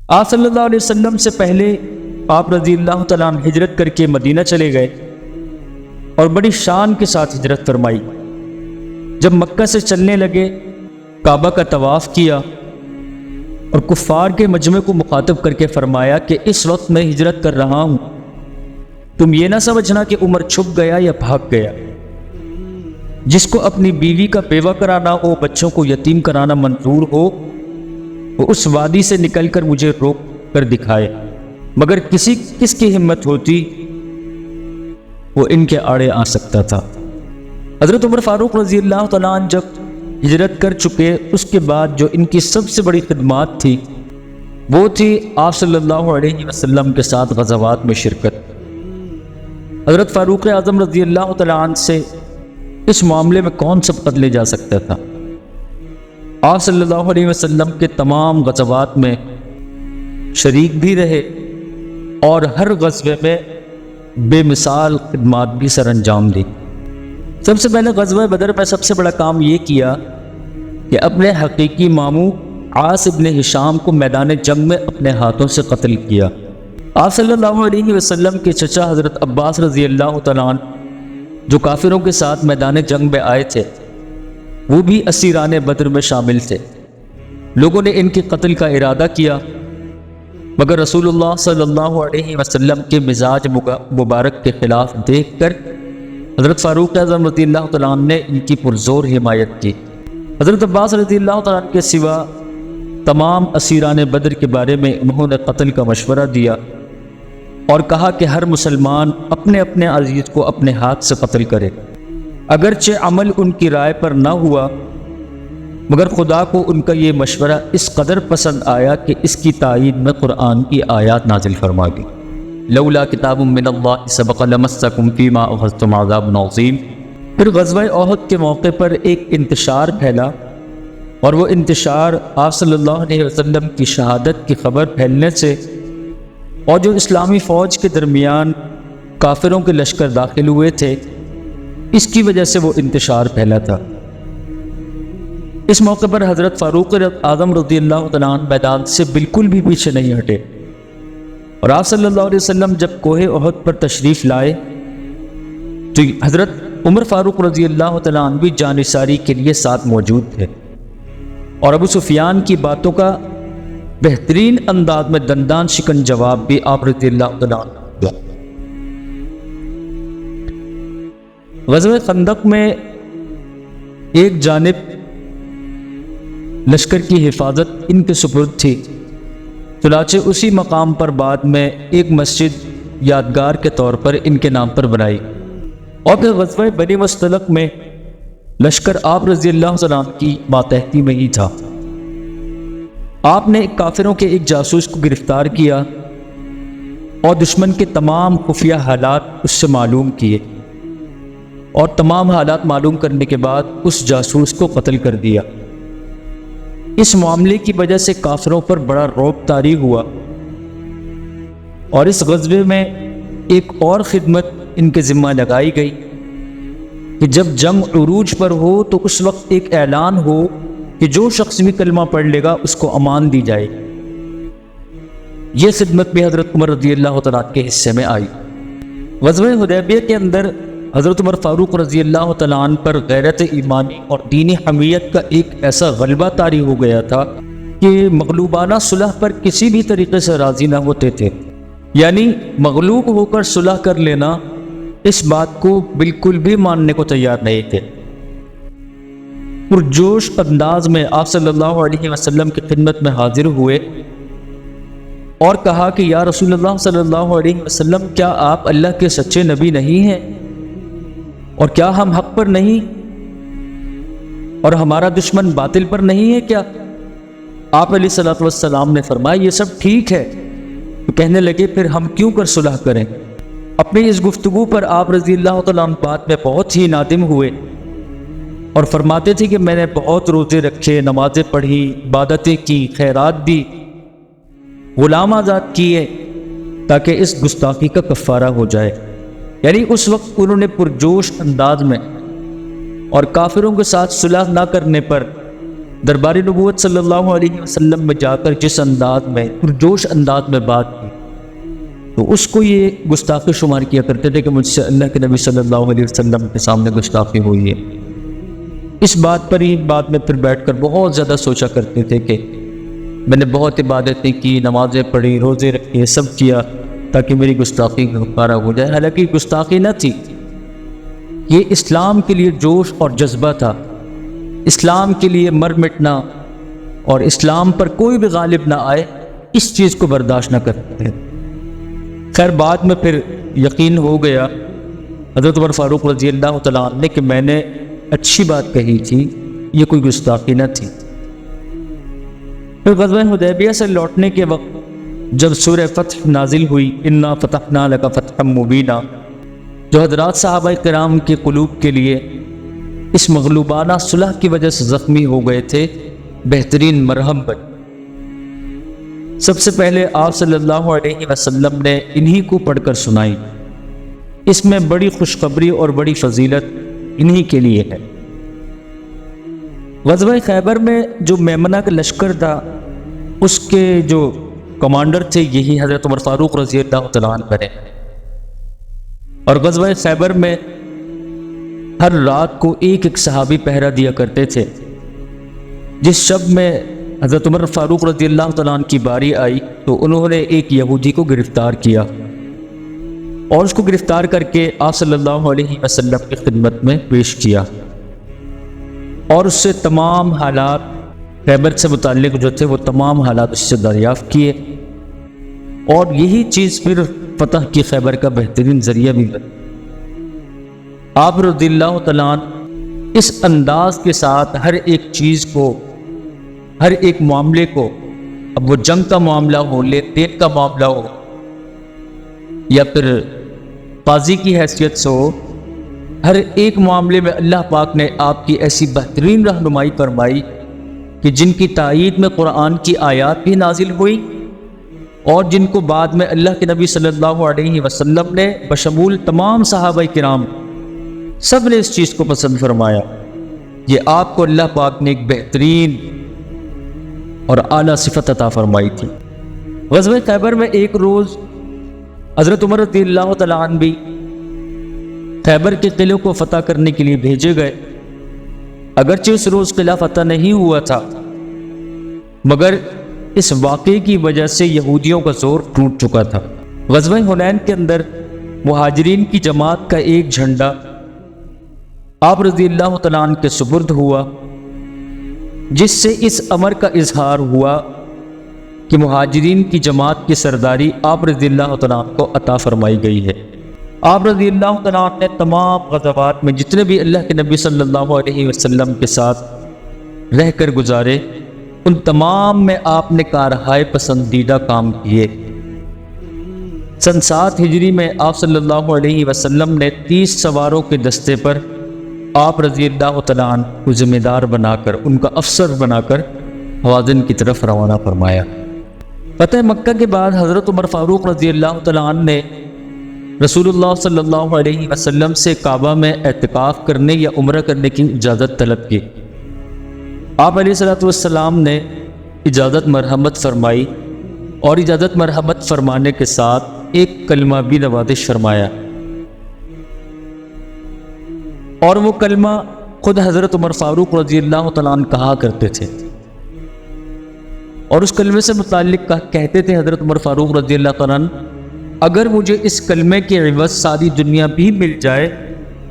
آپ صلی اللہ علیہ وسلم سے پہلے آپ رضی اللہ تعالیٰ عنہ ہجرت کر کے مدینہ چلے گئے اور بڑی شان کے ساتھ ہجرت فرمائی۔ جب مکہ سے چلنے لگے کعبہ کا طواف کیا اور کفار کے مجمع کو مخاطب کر کے فرمایا کہ اس وقت میں ہجرت کر رہا ہوں، تم یہ نہ سمجھنا کہ عمر چھپ گیا یا بھاگ گیا۔ جس کو اپنی بیوی کا بیوہ کرانا ہو، بچوں کو یتیم کرانا منظور ہو، وہ اس وادی سے نکل کر مجھے روک کر دکھائے، مگر کس کی ہمت ہوتی وہ ان کے آڑے آ سکتا تھا۔ حضرت عمر فاروق رضی اللہ تعالیٰ عنہ جب ہجرت کر چکے، اس کے بعد جو ان کی سب سے بڑی خدمات تھی وہ تھی آپ صلی اللہ علیہ وسلم کے ساتھ غزوات میں شرکت۔ حضرت فاروق اعظم رضی اللہ تعالیٰ عنہ سے اس معاملے میں کون سبقت لے جا سکتا تھا؟ آپ صلی اللہ علیہ وسلم کے تمام غزوات میں شریک بھی رہے اور ہر غزوے میں بے مثال خدمات بھی سر انجام دی۔ سب سے پہلے غزوہ بدر میں سب سے بڑا کام یہ کیا کہ اپنے حقیقی ماموں عاص ابن ہشام کو میدان جنگ میں اپنے ہاتھوں سے قتل کیا۔ آپ صلی اللہ علیہ وسلم کے چچا حضرت عباس رضی اللہ تعالیٰ عنہ جو کافروں کے ساتھ میدان جنگ میں آئے تھے، وہ بھی اسیران بدر میں شامل تھے۔ لوگوں نے ان کے قتل کا ارادہ کیا، مگر رسول اللہ صلی اللہ علیہ وسلم کے مزاج مبارک کے خلاف دیکھ کر حضرت فاروق اعظم رضی اللہ تعالیٰ عنہ نے ان کی پرزور حمایت کی۔ حضرت عباس رضی اللہ تعالیٰ عنہ کے سوا تمام اسیران بدر کے بارے میں انہوں نے قتل کا مشورہ دیا اور کہا کہ ہر مسلمان اپنے اپنے عزیز کو اپنے ہاتھ سے قتل کرے۔ اگرچہ عمل ان کی رائے پر نہ ہوا، مگر خدا کو ان کا یہ مشورہ اس قدر پسند آیا کہ اس کی تائید میں قرآن کی آیات نازل فرما دی۔ لولا کتاب من اللہ سبق لمسکم فیما اخذتم عذاب عظیم۔ پھر غزوہ احد کے موقع پر ایک انتشار پھیلا، اور وہ انتشار آپ صلی اللہ علیہ وسلم کی شہادت کی خبر پھیلنے سے اور جو اسلامی فوج کے درمیان کافروں کے لشکر داخل ہوئے تھے، اس کی وجہ سے وہ انتشار پھیلا تھا۔ اس موقع پر حضرت فاروق اعظم رضی اللہ تعالیٰ عنہ میدان سے بالکل بھی پیچھے نہیں ہٹے، اور آپ صلی اللہ علیہ وسلم جب کوہ احد پر تشریف لائے تو حضرت عمر فاروق رضی اللہ تعالیٰ عنہ بھی جانثاری کے لیے ساتھ موجود تھے، اور ابو سفیان کی باتوں کا بہترین انداز میں دندان شکن جواب بھی آپ رضی اللہ تعالیٰ عنہ۔ غزوہ خندق میں ایک جانب لشکر کی حفاظت ان کے سپرد تھی، چنانچہ اسی مقام پر بعد میں ایک مسجد یادگار کے طور پر ان کے نام پر بنائی، اور پھر غزوہ بنی مستلق میں لشکر آپ رضی اللہ تعالیٰ عنہ کی ماتحتی میں ہی تھا۔ آپ نے کافروں کے ایک جاسوس کو گرفتار کیا اور دشمن کے تمام خفیہ حالات اس سے معلوم کیے، اور تمام حالات معلوم کرنے کے بعد اس جاسوس کو قتل کر دیا۔ اس معاملے کی وجہ سے کافروں پر بڑا رعب طاری ہوا، اور اس غزوے میں ایک اور خدمت ان کے ذمہ لگائی گئی کہ جب جنگ عروج پر ہو تو اس وقت ایک اعلان ہو کہ جو شخص بھی کلمہ پڑھ لے گا اس کو امان دی جائے۔ یہ خدمت بھی حضرت عمر رضی اللہ تعالیٰ کے حصے میں آئی۔ غزوہ حدیبیہ کے اندر حضرت عمر فاروق رضی اللہ تعالیٰ عنہ پر غیرت ایمانی اور دینی حمیت کا ایک ایسا غلبہ طاری ہو گیا تھا کہ مغلوبانہ صلح پر کسی بھی طریقے سے راضی نہ ہوتے تھے، یعنی مغلوب ہو کر صلح کر لینا، اس بات کو بالکل بھی ماننے کو تیار نہیں تھے۔ پرجوش انداز میں آپ صلی اللہ علیہ وسلم کی خدمت میں حاضر ہوئے اور کہا کہ یا رسول اللہ صلی اللہ علیہ وسلم، کیا آپ اللہ کے سچے نبی نہیں ہیں؟ اور کیا ہم حق پر نہیں اور ہمارا دشمن باطل پر نہیں ہے کیا؟ آپ علیہ الصلوۃ والسلام نے فرمایا یہ سب ٹھیک ہے۔ تو کہنے لگے پھر ہم کیوں کر صلح کریں؟ اپنی اس گفتگو پر آپ رضی اللہ تعالیٰ عنہ بات میں بہت ہی نادم ہوئے اور فرماتے تھے کہ میں نے بہت روزے رکھے، نمازیں پڑھی، عبادتیں کی، خیرات دی، غلام آزاد کیے تاکہ اس گستاخی کا کفارہ ہو جائے۔ یعنی اس وقت انہوں نے پرجوش انداز میں اور کافروں کے ساتھ صلح نہ کرنے پر دربار نبوت صلی اللہ علیہ وسلم میں جا کر جس انداز میں پرجوش انداز میں بات کی تو اس کو یہ گستاخی شمار کیا کرتے تھے کہ مجھ سے اللہ کے نبی صلی اللہ علیہ وسلم کے سامنے گستاخی ہوئی ہے۔ اس بات پر ہی بعد میں پھر بیٹھ کر بہت زیادہ سوچا کرتے تھے کہ میں نے بہت عبادتیں کی، نمازیں پڑھی، روزے رکھے، سب کیا تاکہ میری گستاخی کفارہ ہو جائے، حالانکہ گستاخی نہ تھی، یہ اسلام کے لیے جوش اور جذبہ تھا، اسلام کے لیے مر مٹنا اور اسلام پر کوئی بھی غالب نہ آئے اس چیز کو برداشت نہ کرتے تھے۔ خیر بعد میں پھر یقین ہو گیا حضرت عمر فاروق رضی اللہ تعالیٰ عنہ نے کہ میں نے اچھی بات کہی تھی، یہ کوئی گستاخی نہ تھی۔ پھر غزوہ حدیبیہ سے لوٹنے کے وقت جب سورہ فتح نازل ہوئی، انا فتحنا لک فتحا مبینا، جو حضرات صحابہ کرام کے قلوب کے لیے اس مغلوبانہ صلح کی وجہ سے زخمی ہو گئے تھے، بہترین مرہم بن، سب سے پہلے آپ صلی اللہ علیہ وسلم نے انہی کو پڑھ کر سنائی۔ اس میں بڑی خوشخبری اور بڑی فضیلت انہی کے لیے ہے۔ غزوہ خیبر میں جو میمنہ کا لشکر تھا اس کے جو کمانڈر تھے یہی حضرت عمر فاروق رضی اللہ تعالیٰ عنہ بنے، اور غزوہ خیبر میں ہر رات کو ایک ایک صحابی پہرا دیا کرتے تھے۔ جس شب میں حضرت عمر فاروق رضی اللہ تعالیٰ عنہ کی باری آئی تو انہوں نے ایک یہودی کو گرفتار کیا اور اس کو گرفتار کر کے آپ صلی اللہ علیہ وسلم کی خدمت میں پیش کیا، اور اس سے تمام حالات خیبر سے متعلق جو تھے وہ تمام حالات اس سے دریافت کیے، اور یہی چیز پھر فتح کی خیبر کا بہترین ذریعہ بھی بنی۔ آپ رضی اللہ تعالیٰ عنہ اس انداز کے ساتھ ہر ایک چیز کو، ہر ایک معاملے کو، اب وہ جنگ کا معاملہ ہو، لین دین کا معاملہ ہو، یا پھر قاضی کی حیثیت سے ہو، ہر ایک معاملے میں اللہ پاک نے آپ کی ایسی بہترین رہنمائی فرمائی کہ جن کی تائید میں قرآن کی آیات بھی نازل ہوئی، اور جن کو بعد میں اللہ کے نبی صلی اللہ علیہ وسلم نے بشمول تمام صحابہ کرام سب نے اس چیز کو پسند فرمایا۔ یہ آپ کو اللہ پاک نے ایک بہترین اور اعلیٰ صفت عطا فرمائی تھی۔ غزوہ خیبر میں ایک روز حضرت عمر رضی اللہ تعالیٰ عنہ بھی خیبر کے قلعے کو فتح کرنے کے لیے بھیجے گئے، اگرچہ اس روز قلعہ فتح نہیں ہوا تھا، مگر اس واقعے کی وجہ سے یہودیوں کا زور ٹوٹ چکا تھا۔ غزوہ حنین کے اندر مہاجرین کی جماعت کا ایک جھنڈا آپ رضی اللہ تعالیٰ عنہ کے سپرد ہوا، جس سے اس امر کا اظہار ہوا کہ مہاجرین کی جماعت کی سرداری آپ رضی اللہ تعالیٰ عنہ کو عطا فرمائی گئی ہے۔ آپ رضی اللہ تعالیٰ عنہ نے تمام غزوات میں جتنے بھی اللہ کے نبی صلی اللہ علیہ وسلم کے ساتھ رہ کر گزارے، ان تمام میں آپ نے کارہائے پسندیدہ کام کیے۔ سن 7 ہجری میں آپ صلی اللہ علیہ وسلم نے 30 سواروں کے دستے پر آپ رضی اللہ تعالیٰ عنہ کو ذمہ دار بنا کر، ان کا افسر بنا کر حوازن کی طرف روانہ فرمایا۔ فتح مکہ کے بعد حضرت عمر فاروق رضی اللہ تعالیٰ عنہ نے رسول اللہ صلی اللہ علیہ وسلم سے کعبہ میں اعتکاف کرنے یا عمرہ کرنے کی اجازت طلب کی۔ آپ علیہ الصلوۃ والسلام نے اجازت مرحمت فرمائی، اور اجازت مرحمت فرمانے کے ساتھ ایک کلمہ بھی نوازش فرمایا، اور وہ کلمہ خود حضرت عمر فاروق رضی اللہ تعالیٰ عنہ کہا کرتے تھے، اور اس کلمے سے متعلق کہتے تھے حضرت عمر فاروق رضی اللہ تعالیٰ عنہ، اگر مجھے اس کلمے کے عوض ساری دنیا بھی مل جائے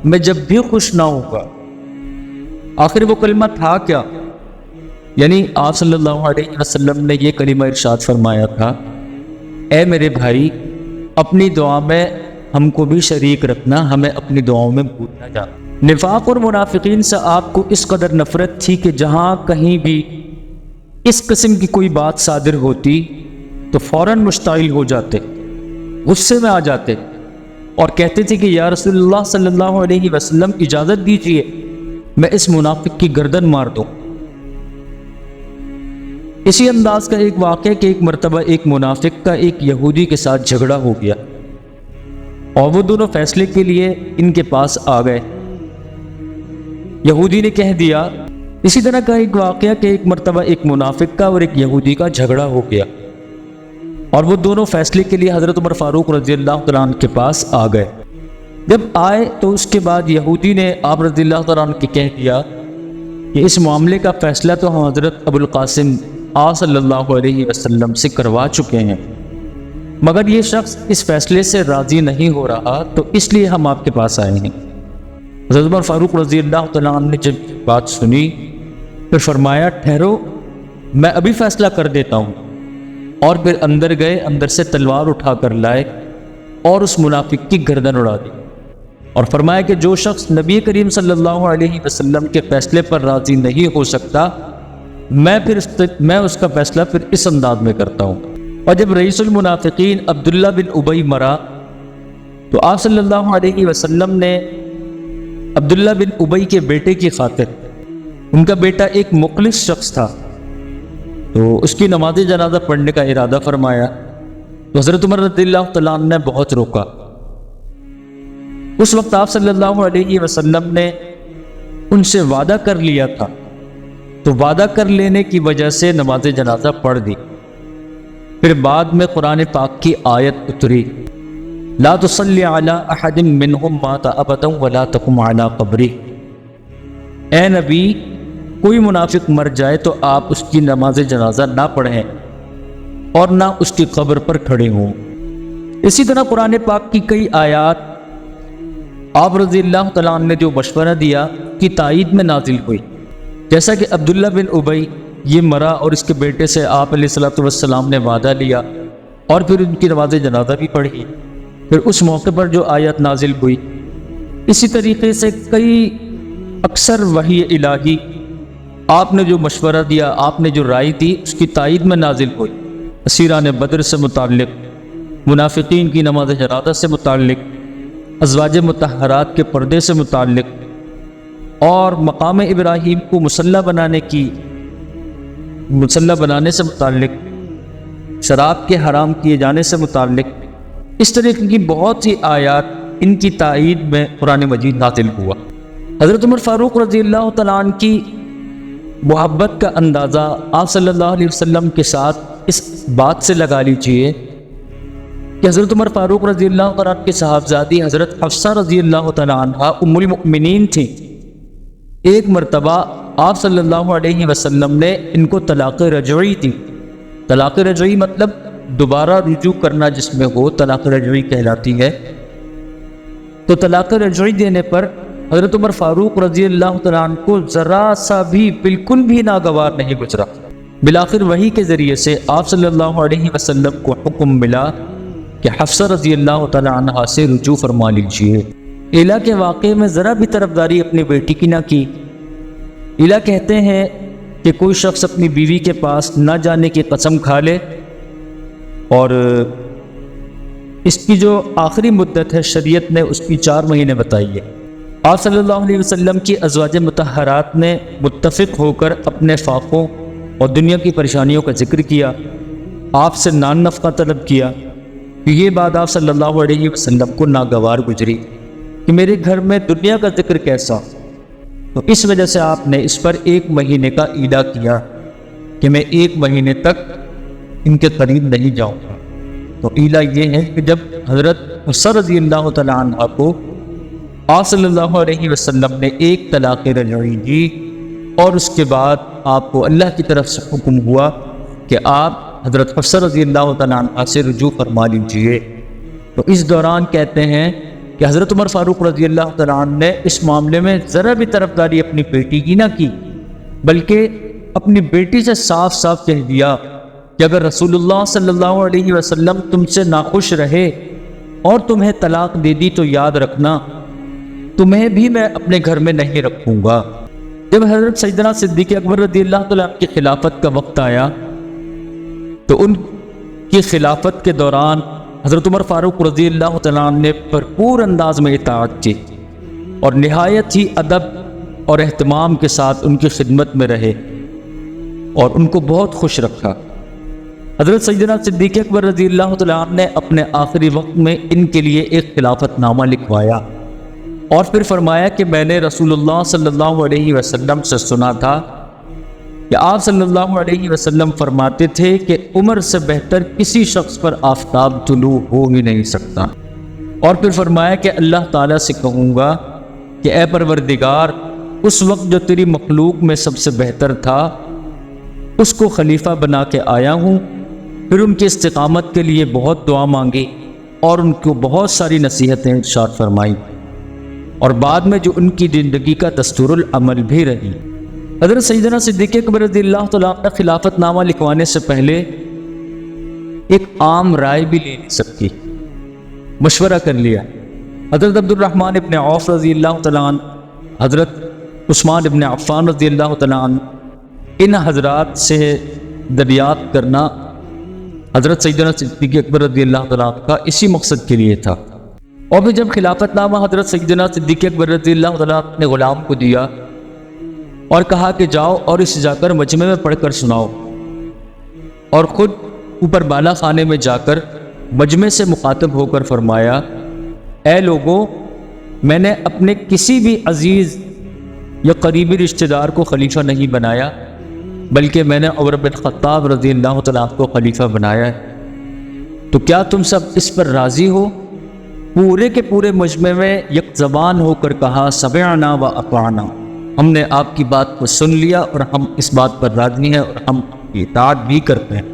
میں جب بھی خوش نہ ہوگا۔ آخر وہ کلمہ تھا کیا؟ یعنی آپ صلی اللہ علیہ وسلم نے یہ کلمہ ارشاد فرمایا تھا، اے میرے بھائی اپنی دعا میں ہم کو بھی شریک رکھنا، ہمیں اپنی دعاؤں میں بھول نہ جانا۔ نفاق اور منافقین سے آپ کو اس قدر نفرت تھی کہ جہاں کہیں بھی اس قسم کی کوئی بات صادر ہوتی تو فوراً مشتعل ہو جاتے، غصے میں آ جاتے، اور کہتے تھے کہ یا رسول اللہ صلی اللہ علیہ وسلم اجازت دیجیے میں اس منافق کی گردن مار دوں۔ اسی انداز کا ایک واقعہ کہ ایک مرتبہ ایک منافق کا ایک یہودی کے ساتھ جھگڑا ہو گیا، اور وہ دونوں فیصلے کے لیے ان کے پاس آ گئے۔ یہودی نے کہہ دیا اسی طرح کا ایک واقعہ کہ ایک مرتبہ ایک منافق کا اور ایک یہودی کا جھگڑا ہو گیا، اور وہ دونوں فیصلے کے لیے حضرت عمر فاروق رضی اللہ تعالیٰ عنہ کے پاس آ گئے۔ جب آئے تو اس کے بعد یہودی نے آپ رضی اللہ تعالیٰ عنہ کو کہہ دیا کہ اس معاملے کا فیصلہ تو ہم حضرت ابو القاسم صلی اللہ علیہ وسلم سے کروا چکے ہیں، مگر یہ شخص اس فیصلے سے راضی نہیں ہو رہا، تو اس لیے ہم آپ کے پاس آئے ہیں۔ حضرت عمر فاروق رضی اللہ تعالیٰ عنہ نے جب بات سنی پھر فرمایا ٹھہرو، میں ابھی فیصلہ کر دیتا ہوں، اور پھر اندر گئے، اندر سے تلوار اٹھا کر لائے اور اس منافق کی گردن اڑا دی، اور فرمایا کہ جو شخص نبی کریم صلی اللہ علیہ وسلم کے فیصلے پر راضی نہیں ہو سکتا، میں اس کا فیصلہ پھر اس انداز میں کرتا ہوں۔ اور جب رئیس المنافقین عبداللہ بن ابی مرا تو آپ صلی اللہ علیہ وسلم نے عبداللہ بن ابی کے بیٹے کی خاطر، ان کا بیٹا ایک مخلص شخص تھا، تو اس کی نماز جنازہ پڑھنے کا ارادہ فرمایا، تو حضرت عمر رضی اللہ تعالیٰ عنہ نے بہت روکا۔ اس وقت آپ صلی اللہ علیہ وسلم نے ان سے وعدہ کر لیا تھا، تو وعدہ کر لینے کی وجہ سے نماز جنازہ پڑھ دی۔ پھر بعد میں قرآن پاک کی آیت اتری، لا تصلی علی احد منہم مات ابدا ولا تقم علی قبرہ، اے نبی کوئی منافق مر جائے تو آپ اس کی نماز جنازہ نہ پڑھیں اور نہ اس کی قبر پر کھڑے ہوں۔ اسی طرح قرآن پاک کی کئی آیات آپ رضی اللہ تعالیٰ عنہ نے جو مشورہ دیا کی تائید میں نازل ہوئی، جیسا کہ عبداللہ بن ابی یہ مرا اور اس کے بیٹے سے آپ علیہ الصلوۃ والسلام نے وعدہ لیا اور پھر ان کی نماز جنازہ بھی پڑھی، پھر اس موقع پر جو آیت نازل ہوئی۔ اسی طریقے سے کئی اکثر وحی الہی آپ نے جو مشورہ دیا، آپ نے جو رائے دی، اس کی تائید میں نازل ہوئی۔ اسیران بدر سے متعلق، منافقین کی نماز جنازہ سے متعلق، ازواج مطہرات کے پردے سے متعلق، اور مقام ابراہیم کو مسلح بنانے سے متعلق، شراب کے حرام کیے جانے سے متعلق، اس طرح کی بہت سی آیات ان کی تائید میں قرآن مجید نازل ہوا۔ حضرت عمر فاروق رضی اللہ تعالیٰ عنہ کی محبت کا اندازہ آپ صلی اللہ علیہ وسلم کے ساتھ اس بات سے لگا لیجئے کہ حضرت عمر فاروق رضی اللہ تعالیٰ عنہ کے صاحبزادی حضرت حفصہ رضی اللہ تعالیٰ عنہ ام المؤمنین تھیں۔ ایک مرتبہ آپ صلی اللہ علیہ وسلم نے ان کو طلاق رجعی دی۔ طلاق رجعی مطلب دوبارہ رجوع کرنا جس میں ہو، طلاق رجعی کہلاتی ہے۔ تو طلاق رجعی دینے پر حضرت عمر فاروق رضی اللہ تعالیٰ عنہ کو ذرا سا بھی بالکل بھی ناگوار نہیں گزرا۔ بالآخر وحی کے ذریعے سے آپ صلی اللہ علیہ وسلم کو حکم ملا کہ حفصہ رضی اللہ تعالیٰ عنہ سے رجوع فرما لیجیے۔ ایلا کے واقعے میں ذرا بھی طرفداری اپنی بیٹی کی نہ کی۔ ایلا کہتے ہیں کہ کوئی شخص اپنی بیوی کے پاس نہ جانے کی قسم کھا لے، اور اس کی جو آخری مدت ہے شریعت نے اس کی 4 مہینے بتائی ہے۔ آپ صلی اللہ علیہ وسلم کی ازواج مطہرات نے متفق ہو کر اپنے فاقوں اور دنیا کی پریشانیوں کا ذکر کیا، آپ سے نان نفقہ طلب کیا، کہ یہ بات آپ صلی اللہ علیہ وسلم کو ناگوار گزری کہ میرے گھر میں دنیا کا ذکر کیسا، تو اس وجہ سے آپ نے اس پر 1 مہینے کا ایلا کیا کہ میں 1 مہینے تک ان کے قریب نہیں جاؤں گا۔ تو ایلا یہ ہے کہ جب حضرت حفصہ رضی اللہ تعالیٰ عنہ کو آپ صلی اللہ علیہ وسلم نے 1 طلاق رجعی دی، اور اس کے بعد آپ کو اللہ کی طرف سے حکم ہوا کہ آپ حضرت حفصہ رضی اللہ تعالیٰ عنہ سے رجوع فرما لیجیے، تو اس دوران کہتے ہیں کہ حضرت عمر فاروق رضی اللہ تعالیٰ عنہ نے اس معاملے میں ذرا بھی طرفداری اپنی بیٹی کی نہ کی، بلکہ اپنی بیٹی سے صاف صاف کہہ دیا کہ اگر رسول اللہ صلی اللہ علیہ وسلم تم سے ناخوش رہے اور تمہیں طلاق دے دی تو یاد رکھنا تمہیں بھی میں اپنے گھر میں نہیں رکھوں گا۔ جب حضرت سیدنا صدیق اکبر رضی اللہ تعالیٰ عنہ کی خلافت کا وقت آیا تو ان کی خلافت کے دوران حضرت عمر فاروق رضی اللہ تعالیٰ عنہ نے بھرپور انداز میں اطاعت کی اور نہایت ہی ادب اور اہتمام کے ساتھ ان کی خدمت میں رہے اور ان کو بہت خوش رکھا۔ حضرت سیدنا صدیق اکبر رضی اللہ تعالیٰ عنہ نے اپنے آخری وقت میں ان کے لیے ایک خلافت نامہ لکھوایا اور پھر فرمایا کہ میں نے رسول اللہ صلی اللہ علیہ وسلم سے سنا تھا کہ آپ صلی اللہ علیہ وسلم فرماتے تھے کہ عمر سے بہتر کسی شخص پر آفتاب طلوع ہو ہی نہیں سکتا۔ اور پھر فرمایا کہ اللہ تعالیٰ سے کہوں گا کہ اے پروردگار، اس وقت جو تیری مخلوق میں سب سے بہتر تھا اس کو خلیفہ بنا کے آیا ہوں۔ پھر ان کی استقامت کے لیے بہت دعا مانگی اور ان کو بہت ساری نصیحتیں ارشاد فرمائی، اور بعد میں جو ان کی زندگی کا دستور العمل بھی رہی۔ حضرت سیدنا صدیق اکبر رضی اللہ تعالیٰ عنہ خلافت نامہ لکھوانے سے پہلے ایک عام رائے بھی لے نہیں سکتی، مشورہ کر لیا۔ حضرت عبد الرحمن ابن عوف رضی اللہ تعالیٰ عنہ، حضرت عثمان ابن عفان رضی اللہ تعالیٰ عنہ، ان حضرات سے دریافت کرنا حضرت سیدنا صدیق اکبر رضی اللہ تعالیٰ عنہ کا اسی مقصد کے لیے تھا۔ اور پھر جب خلافت نامہ حضرت سیدنا صدیق اکبر رضی اللہ تعالیٰ عنہ نے غلام کو دیا اور کہا کہ جاؤ اور اسے جا کر مجمع میں پڑھ کر سناؤ، اور خود اوپر بالا خانے میں جا کر مجمع سے مخاطب ہو کر فرمایا، اے لوگوں، میں نے اپنے کسی بھی عزیز یا قریبی رشتہ دار کو خلیفہ نہیں بنایا، بلکہ میں نے عمر بن خطاب رضی اللہ تعالیٰ عنہ کو خلیفہ بنایا ہے، تو کیا تم سب اس پر راضی ہو؟ پورے کے پورے مجمع میں یک زبان ہو کر کہا، سمعنا و اطعنا، ہم نے آپ کی بات کو سن لیا اور ہم اس بات پر راضی ہیں اور ہم اطاعت بھی کرتے ہیں۔